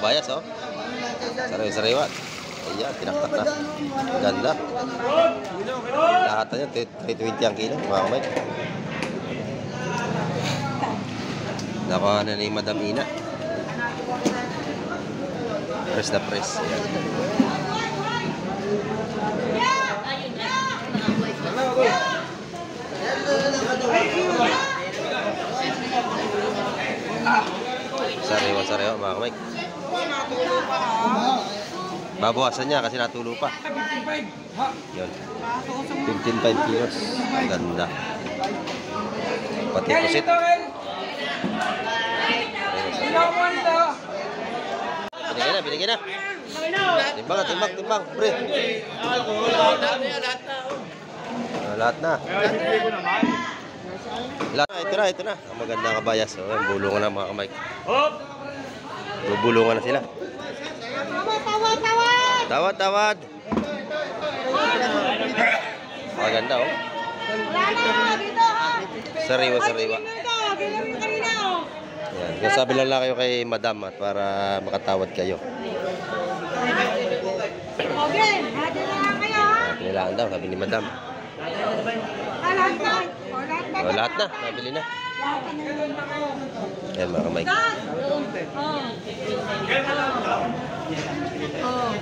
kabayas, oh. Sariwa-sariwa. Ayan, pinaktak na. Ganda. Lahat na yan, 320 ang kilo, mga kamay. Nakuha na ni Madam Ina. Press na press. Ayan. Sariwa-sariwa, mga kamay. Babawasan niya kasi natulo pa. Yun. 15.5 kilos. Ganda. Pati pusit. Binigay na. Timbang. Pre. Lahat na. Ito na. Ang magandang kabayas. Bulungan na mga kamay. Bubulungan na sila. Tawad. Maganda, oh. Sariwa. Yan. Nasabi lang kayo kay Madam at para makatawad kayo. Kailangan daw, sabi ni Madam. Lahat na, nabili na. Yan, mga kamay.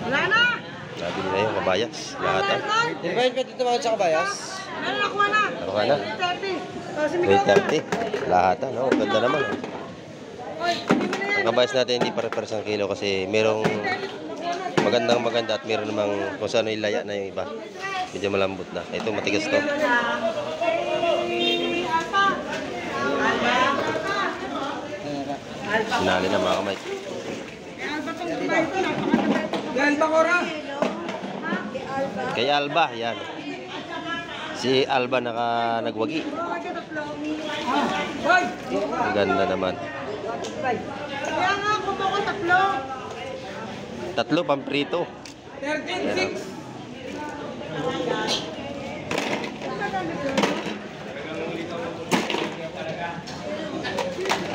Wala na. Nabili na yung kabayas. Lahat na. Invite ka dito mga sa kabayas. Nakuha na. 330. Lahat na, no? Ganda naman. Ang kabayas natin hindi pare-pares ang kilo kasi merong maganda at meron namang kung saan ilaya na yung iba. Medyo malambot na. Ito matigas to. Sinali na mga kamay. Kay Alba, yan. Si Alba nagwagi. Ang ganda naman. Kaya nga, kumawa ko tatlo. 3 pamprito. 13.6.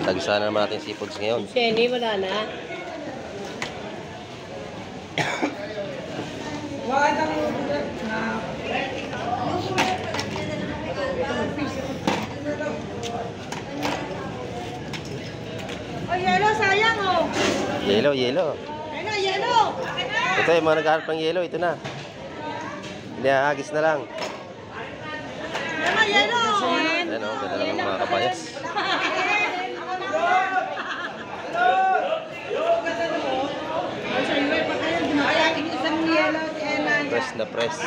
Tagsa na naman natin seafoods ngayon. Jenny, wala na. Oh, yellow, sayang, oh. Yellow. Yellow. Ito yung mga naghahanap ng yellow. Ito na. Inihagis na lang. Yellow. Ayan, oh. Ganda naman mga kabayas. Press na press.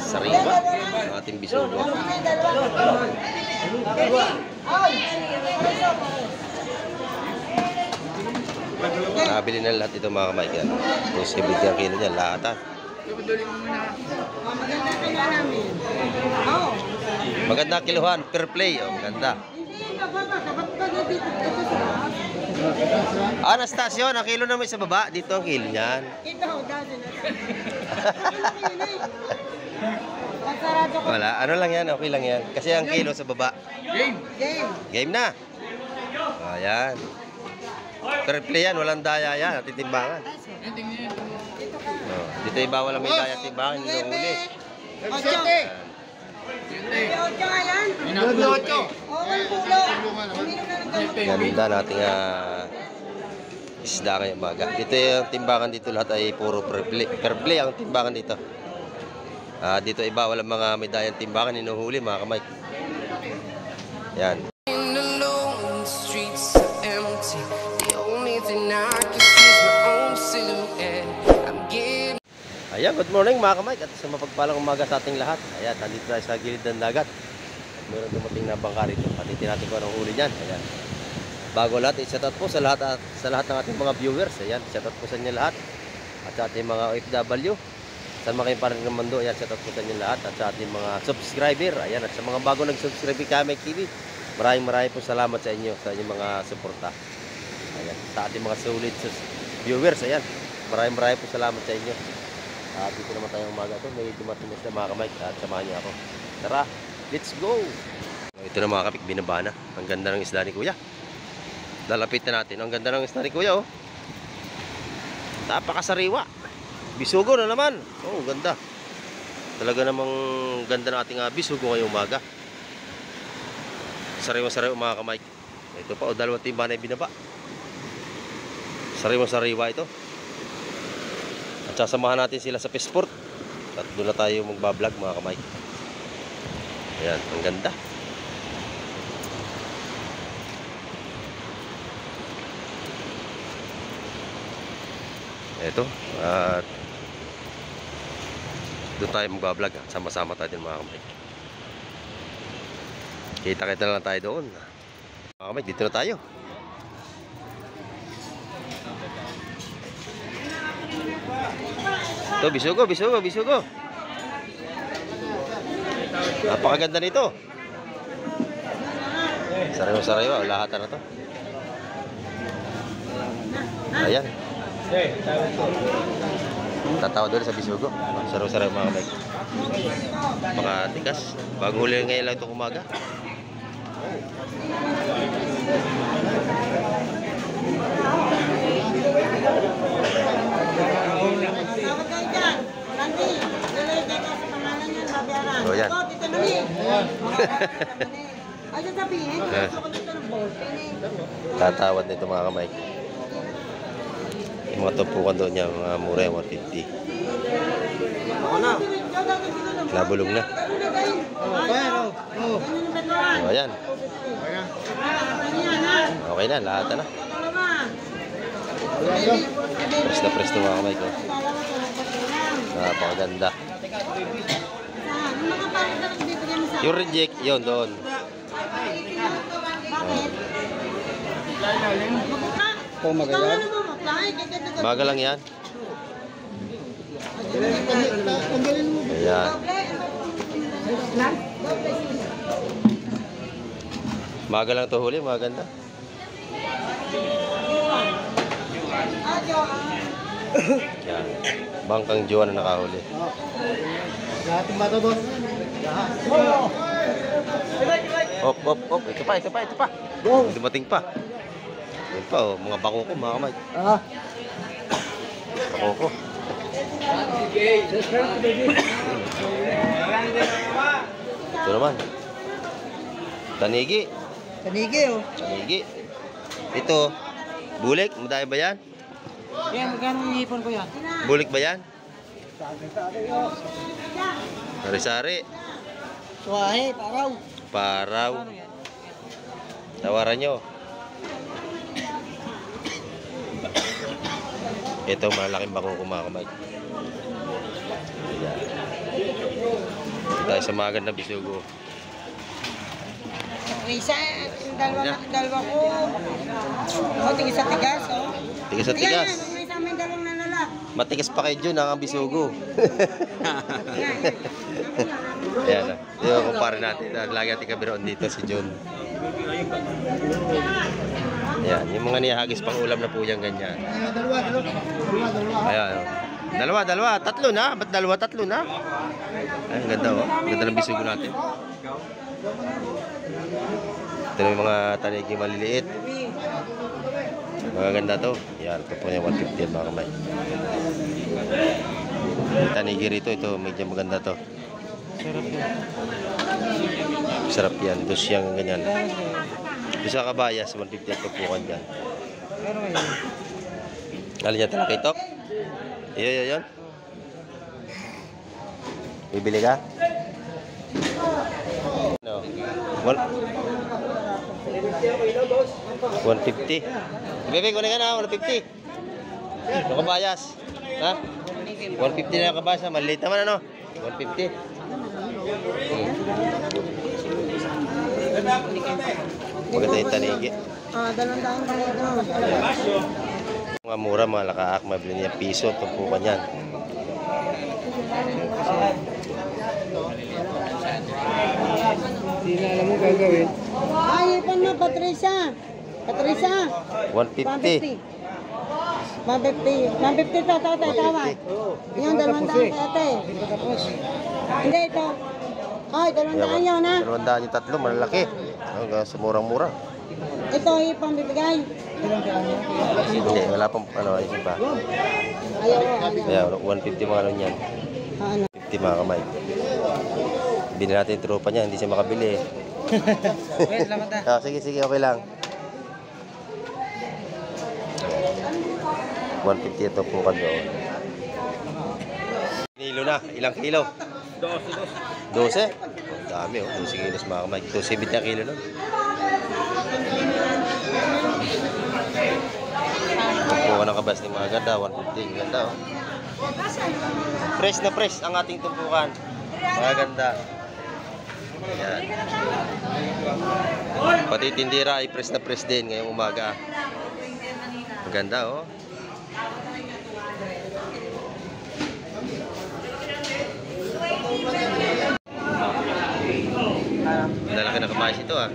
Sariwa ang ating bisugo. Nakabili na lahat ito mga kamay. Kung 70 ang kilo niya, lahat ha. Maganda kiluhan per play. Oh, maganda. Anastasio, ang kilo naman sa baba. Dito ang kilo niyan. Wala, ano lang yan, okay lang yan. Kasi ang kilo sa baba. Game na. Ayan. Per play yan, walang daya yan. Titimbangan. Dito iba walang may daya timbangan. Inuuli. 8. Ganda nating isda ngayong umaga. Dito yung timbangan dito lahat ay puro per play ang timbangan dito. Dito iba walang mga medayang timbangan inuhuli mga kamay. Yan. Ayan, good morning mga kamay at sa mapagpalang umaga sa ating lahat. Ayan, nandito tayo sa gilid ng dagat. Mayroon dumating na bangka rito. Patitin natin kung anong huli niyan. Ayan. Bago lahat, i-shoutout po sa lahat ng ating mga viewers. Ayan, shoutout po sa inyo lahat. At sa ating mga OFW. Saan makayong parang ng mundo. Ayan, shoutout po sa inyo lahat. At sa ating mga subscriber. Ayan, at sa mga bago nag-subscribe kay Kamek TV. Maraming po salamat sa inyo. Sa inyong mga suporta. Ayan, sa ating mga solid viewers. Ayan, maraming po salamat sa inyo. Dito naman tayong umaga to. May dumating na sila mga kamike at samahan niyo ako. Tara, let's go! Ito na mga kapik, binaba na. Ang ganda ng isda ni Kuya. Lalapit na natin. Ang ganda ng isda ni Kuya, oh. Napakasariwa. Bisugo na naman. Oh, ganda. Talaga namang ganda ng ating bisugo ngayong umaga. Sariwa-sariwa mga kamike. Ito pa, dalawang timba na binaba. Sariwa-sariwa ito. At sasamahan natin sila sa Pesport. At doon na tayo magbablog mga kamike. Ayan, ang ganda. Ito, at doon tayo magbablog. Sama-sama tayo din mga kamike. Kita-kita na lang tayo doon. Mga kamike, dito na tayo. Ito, bisugo, bisugo, bisugo. Napakaganda nito. Sariwa-sariwa, lahat na to. Ayan. Tatawa doon sa bisugo. Sariwa-sariwa mga kamay. Mga tigas. Bagong huli ngayon lang ito kumaga. Oh, yan. Tatawad nito mga kamay. Yung mga tumpukan doon niya, mga mura yung 150. Nabulong na. Oh, ayan. Okay na, lahat na. Press na mga kamay ko. Napakaganda. Yung reject, yun doon. Oh, magalang. Maga lang yan. Ayan. Maga lang ito huli, maganda. Yan. Bangkang Jowa na nakahuli. Lahat ng bato, boss. Op, op, op. Ito pa, ito pa, ito pa. Dumating pa. Ito pa, oh. Mga bako ko, mga kamay. Bako ko. Ito naman. Tanigi. Tanigi, oh. Tanigi. Ito. Bulik. Madaya ba yan? Yan, magkano yung hipon ko yan? Bulik ba yan? Sari-sari. Suwahe, paraw. Paraw. Tawaran nyo. Ito malaking bako kumakamay. Ayan. Ito tayo sa mga ganda bisugo. Isa, dalawa ko. O, tigis sa tigas, oh. Tigas sa tigas. May isa may dalawang nalalak. Matigas pa kay Jun ang bisugo. Ayan na. Ito kumpara natin. Lagi natin kabiroon dito si Jun. Ayan. Yung mga niyahagis pang ulam na po yung ganyan. Dalawa. Ayan. Dalawa. Tatlo na. Ba't dalawa? Tatlo na. Ay, ang ganda oh. Ang ganda ng bisugo natin. Ito na yung mga tanigi maliliit. Magaganda to. Yan. Ito po yung 150 mga kamay. Tanigi rito. Ito. Medyo maganda to. Sarap yan. Dos yang ganyan. Isa kabayas. 150 ito po kan dyan. Alin niya talakitok? Yun. Bibili ka? No. 150. Bebe, kunin ka na, 150. Yung kabayas. Ha? 150 na yung kabayas. Maliit naman ano? 150. Maganda yung tanigi. Dalawang taon ka ito. Mga mura, mga lakaak, mabili niya piso. Tumpukan yan. Hindi na alam mo gagawin. Ay, ipon mo, Patricia. 150. 150 to, tatay, tama. Yung 200 kay ate. Hindi, ito. Ay, 200 yun, ha? 200 yung tatlo, malalaki. Hanggang sa murang-mura. Ito, ipang bibigay. Hindi, wala pang ano, isip pa. Ayaw. Kaya 150 mga ano niyan. Ano? 50 mga kamay. Bili natin yung tropa niya, hindi siya makabili. Wait, lamat na. Sige, okay lang. 150 ito po ka doon. Kilo na, ilang kilo? 12. Ang dami oh, 12 kilos mga kamay. 270 na kilo nun. Tumpukan ng kabas ni mga ganda, 150. Ganda oh. Fresh na fresh ang ating tumpukan. Mga ganda. Ayan. Pati tindira ay fresh na fresh din ngayong umaga. Maganda oh. Malalaki na kamayos ito ah.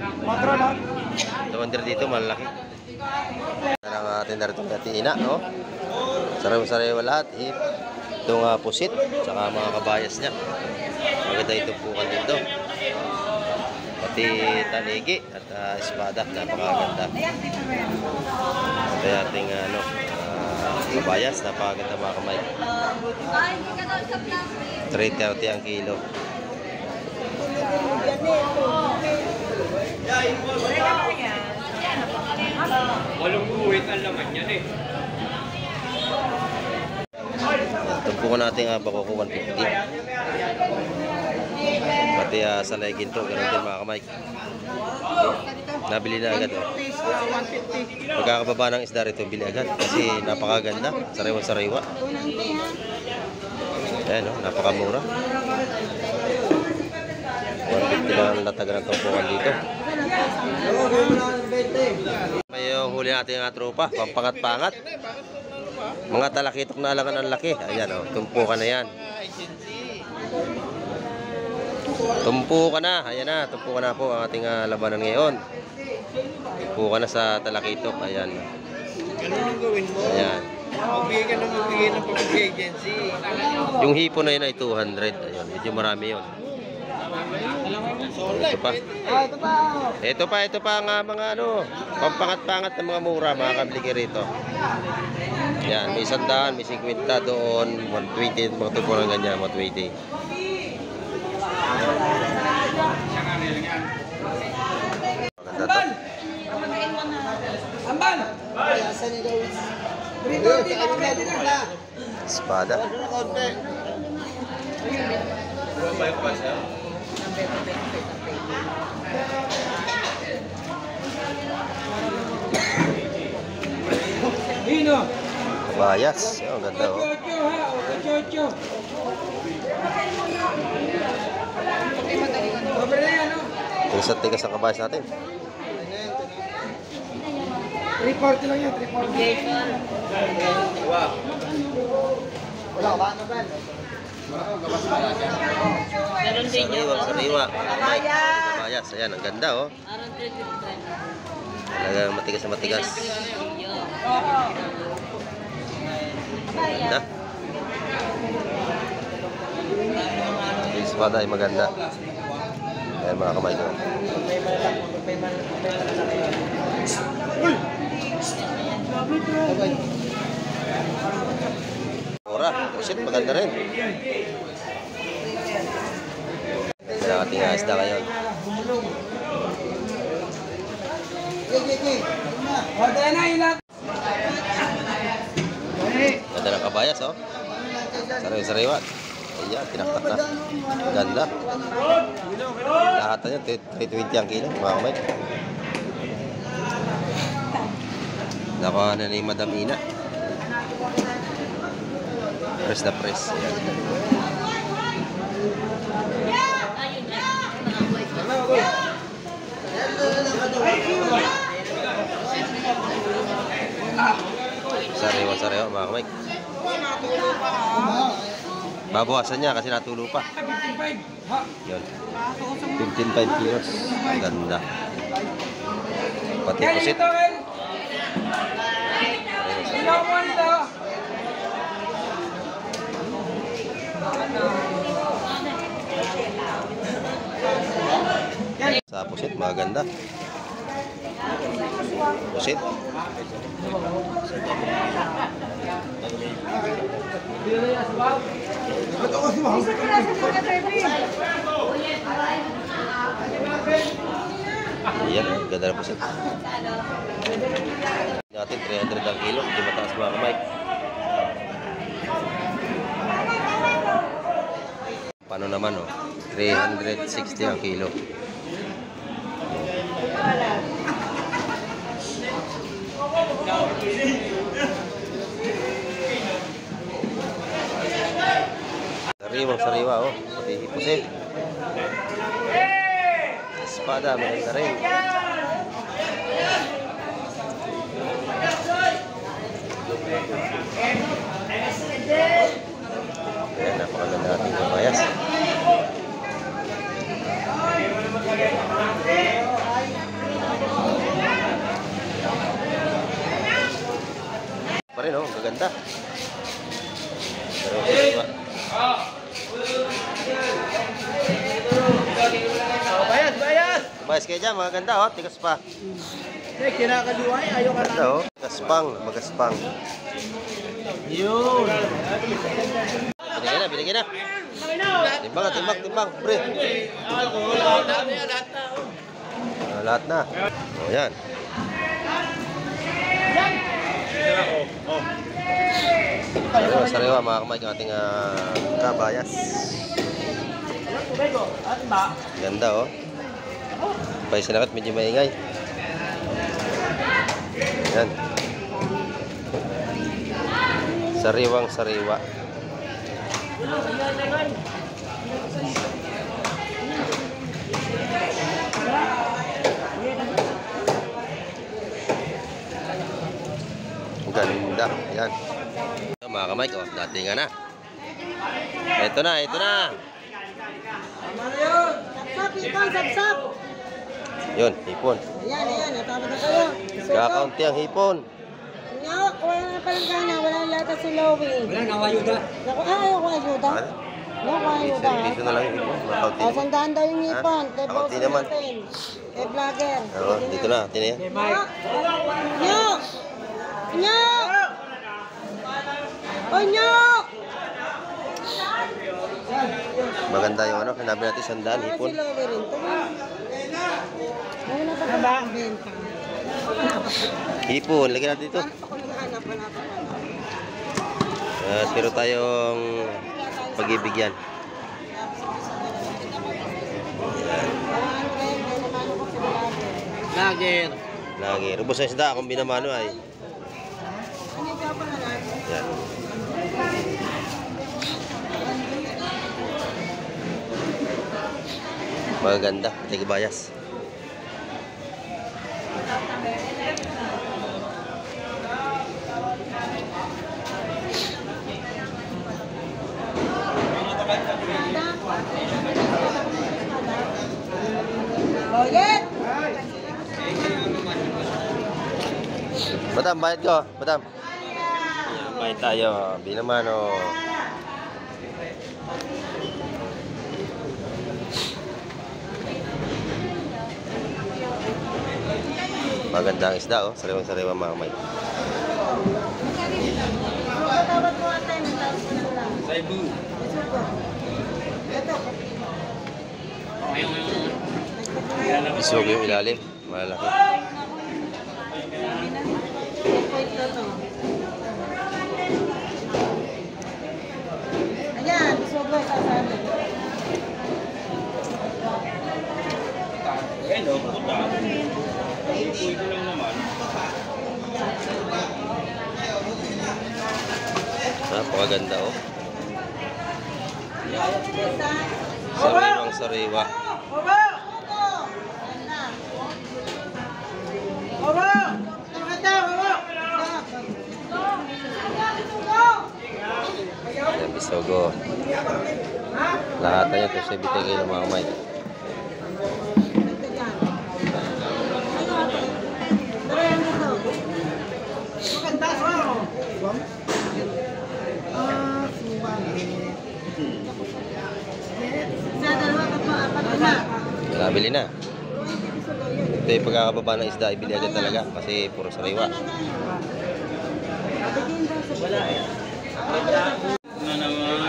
Ito under dito malalaki. Parang atin na rin natin ina no. Saraw-saraw lahat eh. Itong pusit saka mga kabayas niya. Maganda itong pukan dito. Pati tanigi at espada, napakaganda. Ito ating kabayas, napakaganda mga kamay. 330 ang kilo. Walang buwit ang laman yan eh. Tumpukan natin nga bako ko 150. Pati sa legging to, ganun din mga kamay. Nabili na agad oh. Pagkakababa ng isda rito, bili agad. Kasi napakaganda, sariwa-sariwa. Ayan oh, napakamura. 150 lang ang latagan ng tumpukan dito. May huli natin ang tropa, pampangat-pangat. Mga talakitok na alangan ang laki. Ayan o, tumpukan na yan. Tumpukan na, ayan na, tumpukan na po ang ating labanan ngayon. Tumpukan na sa talakitok, ayan. Ganun yung gawin mo. Ayan. Magbigay ka ng magbigay ng pag-agency. Yung hipo na yun ay 200, ayun, medyo marami yun. Ito pa. Ito pa nga mga ano, pampangat-pangat ng mga mura, mga kabili rito. Yan, may 100, may 50 doon, 120, mga tupunan ganyan, 120. Maganda to. Amban! Espada. Hino! Bayas. Ang ganda oh. Tigas ang kabayas natin. 340 lang yan, 340. Wala ka ba? Ano ba? Sariwa. Kabayas. Ayan, ang ganda oh. Talagang matigas na matigas. Maganda. Yung espada ay maganda. Ayan mga kamay ko. Ora, pusit maganda rin. Ayan ang ating isda ngayon. Ganda ng kabayas oh. Sariwa-sariwa. Ayan, tinaktak na. Ganda. Lahat na yan, 320 ang kilo, mga kamay. Nakuha na ni Madam Ina. Press na press. Ayan. Sariwa-sariwa, mga kamay. Babawasan niya kasi natulo pa. Yun. 15.5 kilos. Ganda. Pati pusit. pusit, maganda. Pusit. Ayan, ganda na pusit. Natin 300 ang kilo, hindi mataas mga kamay. Paano naman oh? 360 ang kilo. Sariwang sariwa oh, pati hipusit. Espada, maganda rin. Ayan, napakaganda ating kabayas. Pa rin oh, gaganda. Pero sariwa. Bayas, bayas! Bayas kayo dyan, mga ganda oh, tigas pa. Eh, kinakaluway, ayaw ka Ganda oh, gaspang, magaspang. Yun! Binigyan na. Timbang, pre. Lahat na. O, yan. Sariwa, mga kamay, ang ating kabayas. Ganda, oh. Pay sinakit, medyo maingay. Yan. Sariwang sariwa. Ganda. Yan. Ito, mga kamay ko, dati nga na. Ito na. Sapsap, hipon, sapsap. Yun, hipon. Ayan, natawag na kayo. Kakaunti ang hipon. Nga, wala na palang gana, wala na lata si Lowy. Wala, nawayuda. Naku, ayaw ko ayuda. No, ko ayuda. Piso na lang yung hipon. Makaunti. O, sandaan daw yung hipon. Ha? Kaunti naman. Vlogger. Oo, dito na, tina yan. Nyo! Nyo! O, nyo! Maganda yung ano, sinabi natin sandaan, hipon. Si Lowy rin. Ano na pa ba ang benta? Hipon, lagyan natin dito. Ano pa kung naghanap? Wala pa Pero tayong pag-ibig yan. Lager. Lagi. Rubos na isda, akong binamano ay. Ano yung pa na lang? Yan. Maganda, tigabayas. Boyet! Badam, bayad ko. Badam. Bayad tayo. Binamano. Magandang isda, oh. Sariwang-sariwang mga kamay. Tawad mo ate, may tawad mo na lang. Saibu. Ito. Isog yung ilalim. Malaki. Ayan, sobrang sasabi. Hello, puta. Ipuy ko lang naman. Napakaganda, oh. Sariwang sariwa. Ayan, bisogo. Lahat na yun, ito siya bitigay ng mga kamay. Sa dalawa ka pa, apat na. Nabili na. Ito yung pagkakababa ng isda, ibili agad talaga kasi puro sariwa.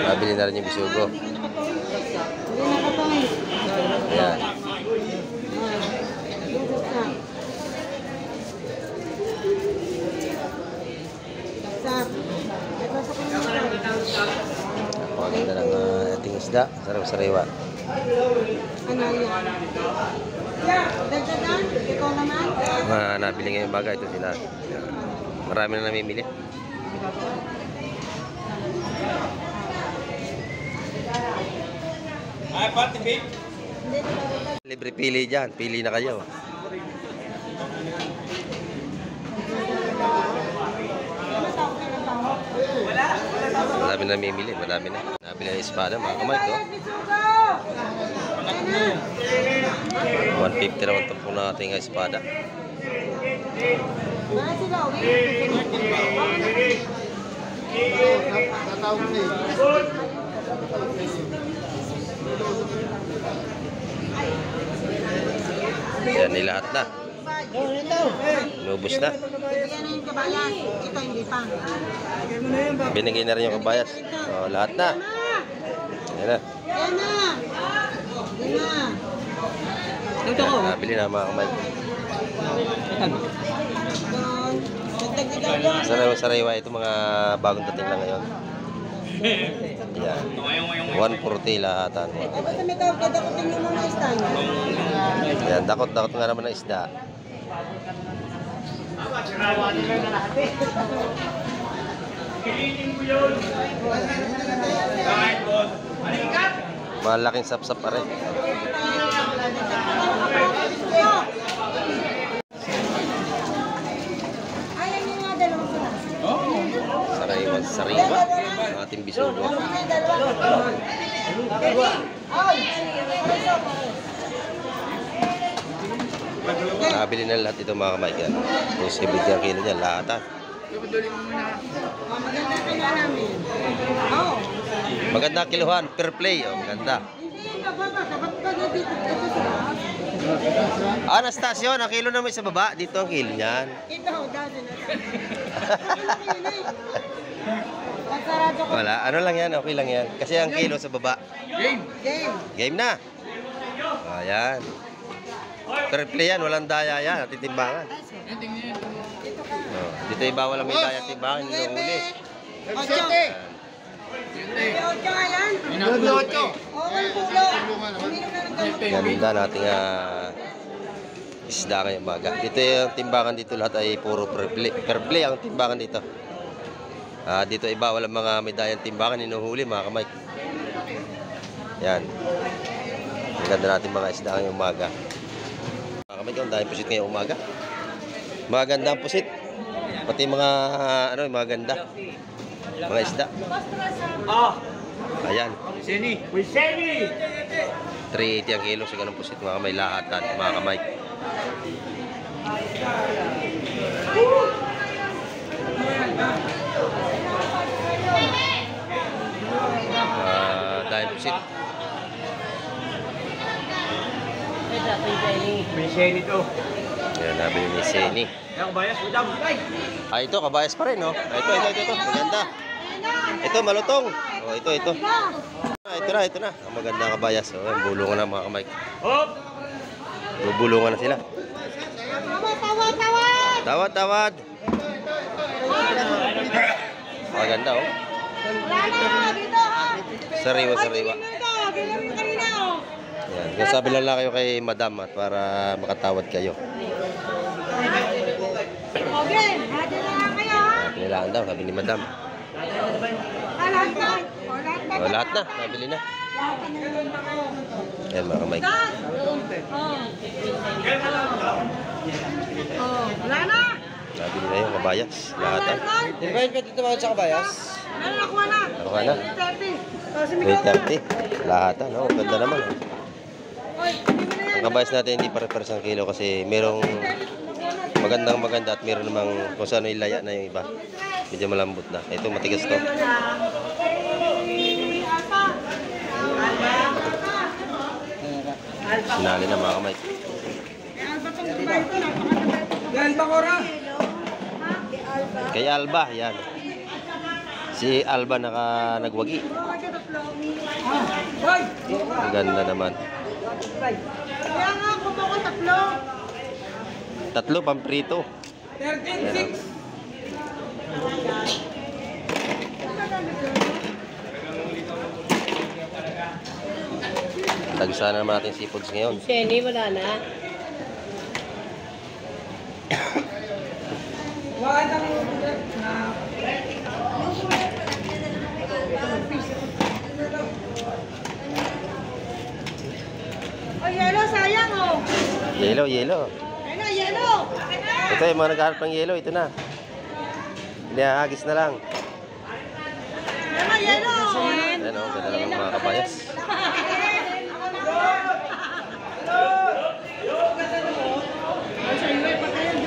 Nabili na rin yung bisugo. Ayan. Napakaganda ng ating isda, sariwa-sariwa. Ano yan? Dagdagan? Ikaw naman? Nabili ngayong baga, ito sila. Marami na namimili. Ay, pati, babe. Libre pili dyan, pili na kayo. Marami na namimili, marami na. Nabili na yung espada, mga kamay ko. 150 naman ito po natin ng espada. Yan, nilahat na. Inubos na. Bigyan na yung kabayan. Ito hindi pa. Binigay na rin yung kabayas. So, lahat na. Yan na. Yan na. Yan na. Yan, nabili na mga kamay. Doon. Nagdagdagan doon. Sariwa-sariwa ito mga bagong dating lang ngayon. Yan. 140 lahatan. Eh, basta may tawag ka, dakutin mo mga istan. Yan, dakot-dakot nga naman ng isda. Malaking sapsap pa rin. Ayan yung mga dalawang sila. Sariwa ang ating bisugo. Nakabili na lahat ito mga kamay. Kung 70 ang kilo niya, lahatan. Maganda kaya namin. Oo. Maganda ang kiluhan, per play. Oh, maganda. Hindi, bababa. Dapat ka na dito. Ito sila. Anastasio, ang kilo naman sa baba. Dito ang kilo niyan. Ito, dati na. Pasarado ko. Wala, ano lang yan, okay lang yan. Kasi ang kilo sa baba. Game. Game na. Ayan. Per play yan, walang daya yan. Titimbangan. Oh, dito iba walang may daya timbangan. Hinuhuli. Ocho. May ocho nga yan. Ocho. Okay, pulo. Uminom na ng gamot. Ganda nating isda ngayong baga. Dito yung timbangan dito lahat ay puro per play ang timbangan dito. Dito iba walang mga medayang timbangan hinuhuli mga kamay. Yan. Ang ganda natin mga isda ngayong umaga. Mga kamay, ang dahil pusit ngayong umaga. Maganda ang pusit. Pati mga mga ganda. Mga isda. Ayan. Seni. Seni. 380 ang kilo sa ganung pusit mga kamay lahatan mga kamay. Dahil pusit. May Seni to. Ayan, nabili ni Seni. Yan, bayas, udang. Ito, kabayas pa rin, no? Ito. Maganda. Ito, malutong. Oh, ito. Ito na. Ang maganda kabayas. Oh, yung bulungan na mga kamay. Hop! Bubulungan na sila. Tawad. Maganda, oh. Sariwa. Ayan. Kasabi lang kayo kay madam at para makatawad kayo. Kailangan daw, sabi ni madam. Lahat na, nabili na. Ayan mga kamay. Wala na. Nabili na yung kabayas. Lahatan. Invite ka dito sa kabayas. Nakuha na. Ano ka na? 330. Lahatan, oh. Ganda naman. Ang kabayas natin hindi pare-pares ang kilo kasi merong maganda at meron namang kung saan ilaya na yung iba. Medyo malambot na. Ito matigas to. Sinali na mga kamay. Kay Alba, yan. Si Alba nagwagi. Ang ganda naman. Kaya nga, kumo ko tatlo. Tatlo, pamprito. 13.6. Tagsa na naman natin seafoods ngayon. Jenny, wala na. Oh, yelo, sayang oh. Yelo, yelo. Ayun na, yelo. Ito yung mga naghahanap ng yelo, ito na. Iniahagis na lang. Ayun na, yelo. Ayan o, ganda naman mga kabayas.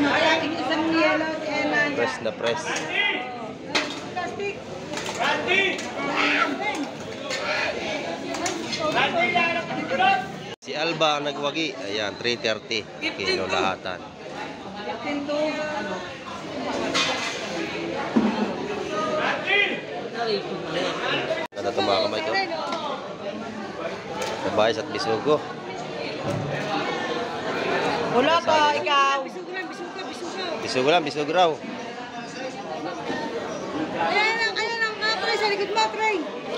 Kaya isang yelo, Press na press. plastic. Si Alba ang nagwagi. Ayan, 330. Kilo lahatan. Ganda itong mga kamay ko. Kabayas at bisugo. Wala pa, ikaw. Bisugo lang, bisugo raw. Ayan ang pre, sa likod mo, pre.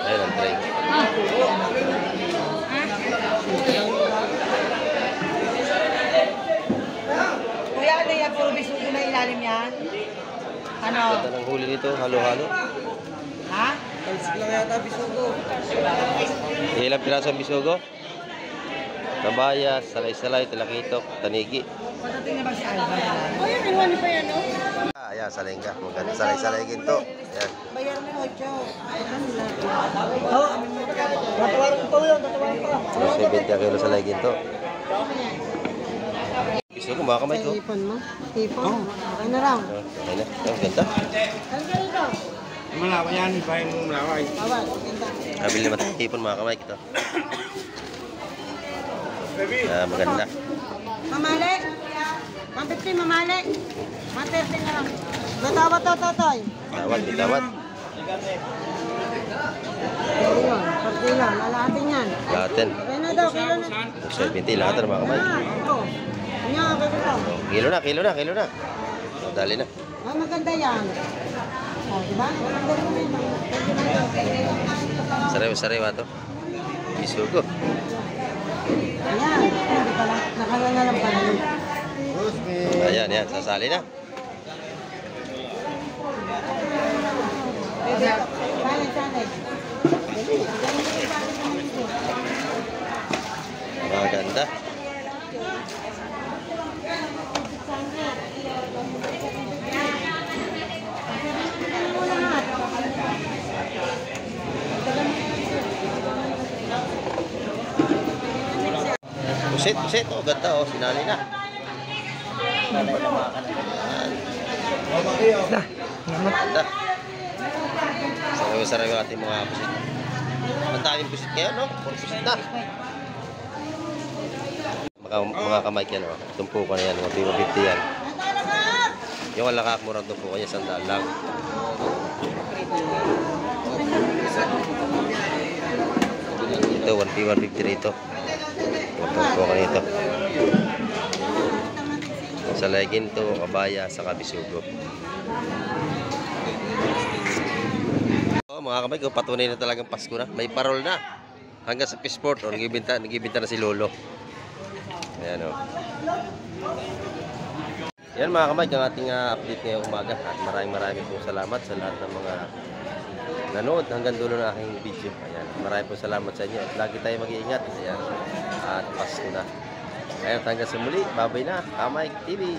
Ayan ang tray. Kuya, ano yan? Puro bisugo na ilalim yan? Ano? Ganda ng huli nito, halo-halo. Ha? Ilang piraso ang bisugo? Kabayas, salay-salay, talakitok, tanigi. Patating na ba si Alba? Oh, yun, iwan pa yan, no? Ayan, salengga. Maganda salay-salay ginto. Ayan. Bayar mo 8. Oo, amin mo. Tatawaran ko yun, tatawaran ko. 70 kilo salay ginto. Bisugo, mga kamay ko. Ipon mo? Ipon? Okay na raw. Okay na. Ang ganda. Ano ka rito? Malawa yan, iba yung malawa eh. Bawal, ganda. Nabili naman tayo tipon, mga kamay ko. Maganda. Mamali. 150 mamali. 130 na lang. Batawa to, Totoy. Tawad, bitawad. Ayun, per kilo. Lalahatin yan. Lahatin. Okay na daw, kilo na. 70 lahat mga kamay. Ito. Yan, ganito. Kilo na. Dali na. Ah, maganda yan. Oh, diba? Maganda rin yun. Sariwa-sariwa to. Bisugo. Ayan. Hindi pala. Nakalala lang pala yun. Ayan, yan. Sasali na. Sali. Maganda. Pusit. Oh, ganda. Oh, sinali na. Ganda. Sarawi yung ating mga pusit. Ang daming pusit ngayon, no? Puro pusit na. Mga kamay yan, oh. Tumpukan na yan. 150 yan. Yung alakak mo rin tumpukan niya, 100 lang. Ito, 150 rito. Tumpukan nito. Sa legin to, kabaya, sa kabisugo. Oh, mga kamay ko, patunay na talagang Pasko na. May parol na. Hanggang sa Fishport, oh, nagibinta na si Lolo. Ayan, oh. Yan mga kamay, ang ating update ngayong umaga. At maraming pong salamat sa lahat ng mga nanood hanggang dulo ng aking video. Ayan, maraming pong salamat sa inyo. At lagi tayo mag-iingat. Ayan, at Pasko na. Ayan, hanggang sa muli. Babay na. Kamay TV.